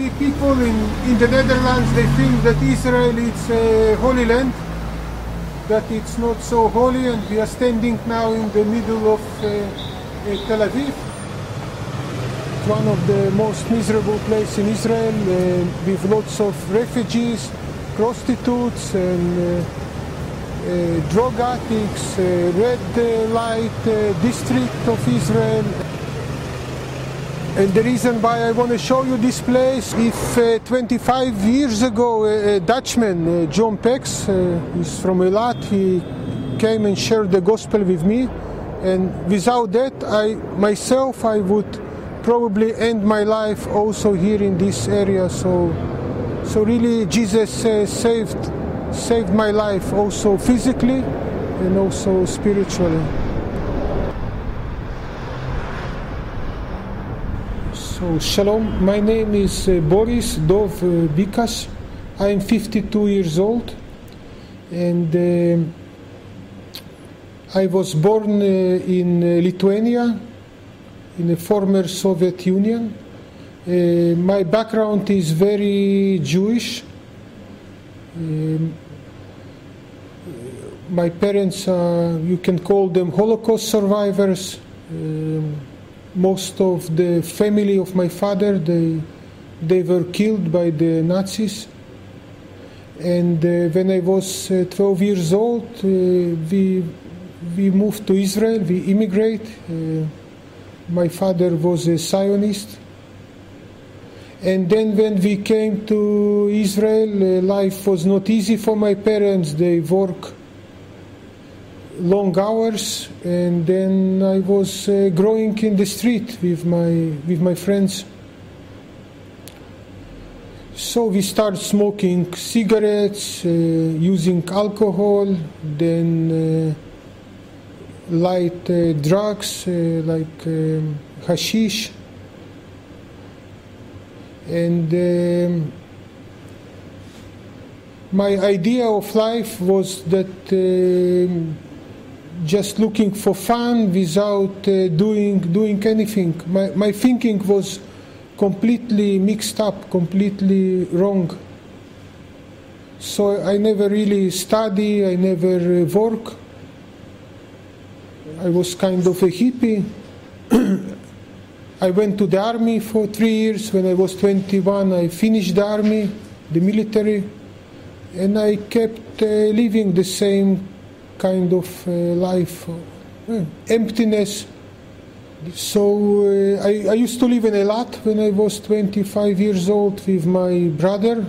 The people in the Netherlands, they think that Israel is a holy land, that it's not so holy, and we are standing now in the middle of Tel Aviv. It's one of the most miserable places in Israel, with lots of refugees, prostitutes, and drug addicts, red light district of Israel. And the reason why I want to show you this place, if 25 years ago a Dutchman, John Pex, he's from Eilat, he came and shared the gospel with me, and without that I would probably end my life also here in this area. So really Jesus saved my life also physically and also spiritually. So shalom, my name is Boris Dov Bikas. I am 52 years old, and I was born in Lithuania, in the former Soviet Union. My background is very Jewish. My parents are, you can call them Holocaust survivors. Most of the family of my father, they were killed by the Nazis. And when I was 12 years old, we moved to Israel, we immigrated. My father was a Zionist. And then when we came to Israel, life was not easy for my parents. They work long hours, and then I was growing in the street with my friends. So we started smoking cigarettes, using alcohol, then light drugs like hashish, and my idea of life was that just looking for fun without doing anything. My thinking was completely mixed up, completely wrong. So I never really study, I never work. I was kind of a hippie. I went to the army for 3 years. When I was 21, I finished the army, the military, and I kept living the same kind of life, emptiness. So I used to live in Eilat when I was 25 years old with my brother.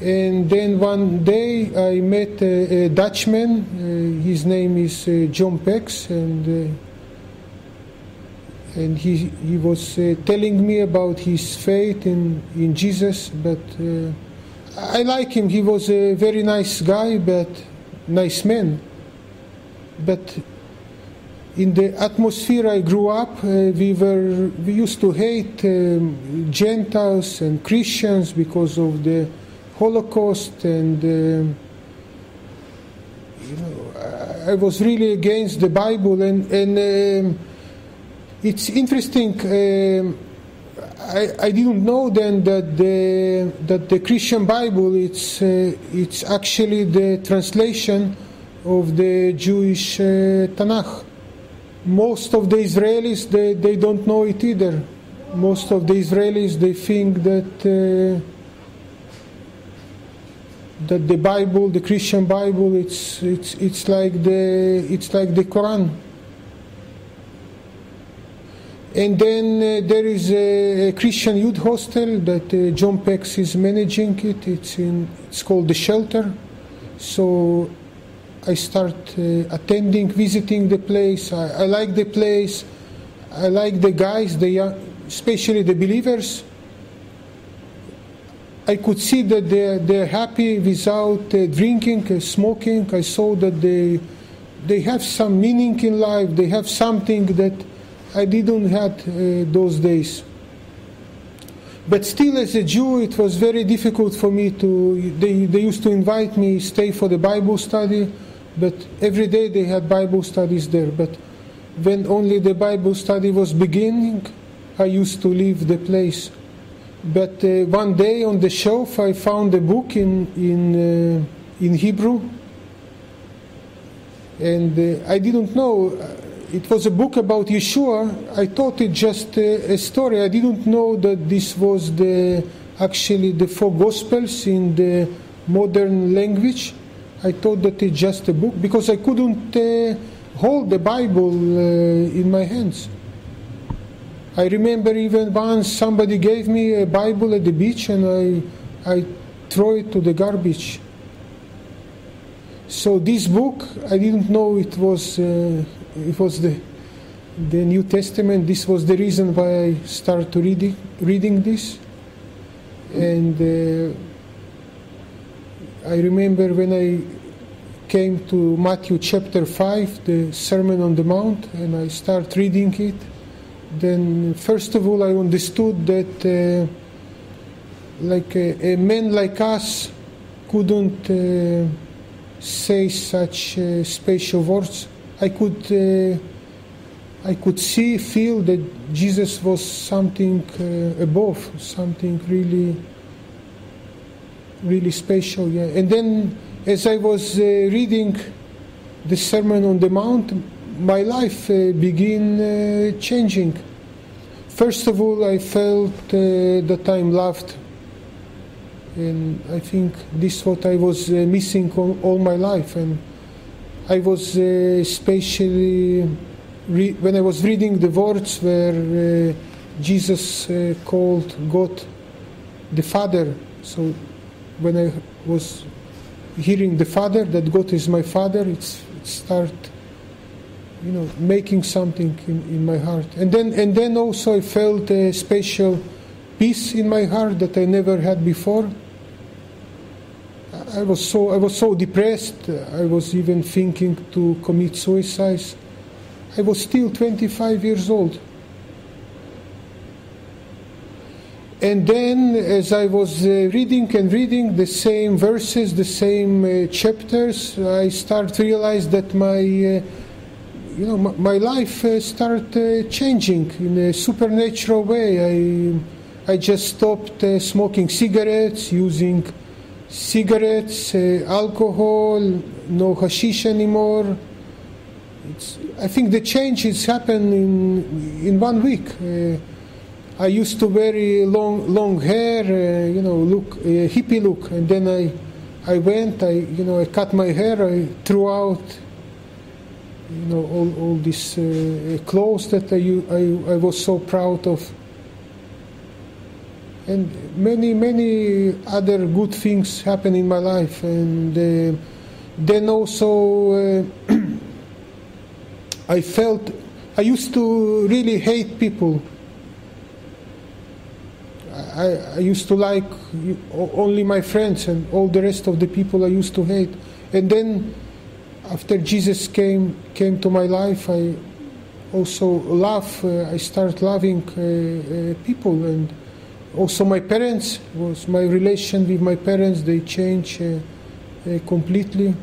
And then one day I met a Dutchman. His name is John Pex, and he was telling me about his faith in Jesus. But I like him. He was a very nice guy, but nice man. But in the atmosphere I grew up, we used to hate Gentiles and Christians because of the Holocaust, and I was really against the Bible. And it's interesting. I didn't know then that the Christian Bible it's actually the translation of the Jewish Tanakh. Most of the Israelis they don't know it either. Most of the Israelis they think that the Bible, the Christian Bible, it's like the Quran. And then there is a Christian youth hostel that John Pex is managing it. It's called The Shelter. So I start attending, visiting the place. I like the place. I like the guys, especially the believers. I could see that they're happy without drinking, smoking. I saw that they have some meaning in life. They have something that I didn't have those days. But still, as a Jew, it was very difficult for me they used to invite me, stay for the Bible study, but every day they had Bible studies there. But when only the Bible study was beginning, I used to leave the place. But one day on the shelf I found a book in Hebrew, and I didn't know it was a book about Yeshua. I thought it just a story. I didn't know that this was actually the 4 Gospels in the modern language. I thought that it's just a book because I couldn't hold the Bible in my hands. I remember even once somebody gave me a Bible at the beach and I threw it to the garbage. So this book, I didn't know it was the New Testament. This was the reason why I started reading this. And I remember when I came to Matthew chapter 5, the Sermon on the Mount, and I started reading it. Then first of all I understood that a man like us couldn't say such special words. I could feel that Jesus was something above, something really, really special. Yeah. And then as I was reading the Sermon on the Mount, my life began changing. First of all, I felt that I'm loved. And I think this is what I was missing all my life. And I was especially, when I was reading the words where Jesus called God the Father. So when I was hearing the Father, that God is my Father, it started making something in my heart. And then also I felt a special peace in my heart that I never had before. I was so depressed. I was even thinking to commit suicide. I was still 25 years old. And then as I was reading the same verses, the same chapters, I started to realize that my life started changing in a supernatural way. I just stopped smoking cigarettes, using cigarettes, alcohol, no hashish anymore. I think the changes happened in 1 week. I used to wear long hair, look hippie look, and then I cut my hair, I threw out all these clothes that I was so proud of. And many other good things happened in my life. And then also I used to really hate people. I used to like only my friends, and all the rest of the people I used to hate. And then after Jesus came to my life, I also I started loving people. And also my parents, my relation with my parents, they changed completely.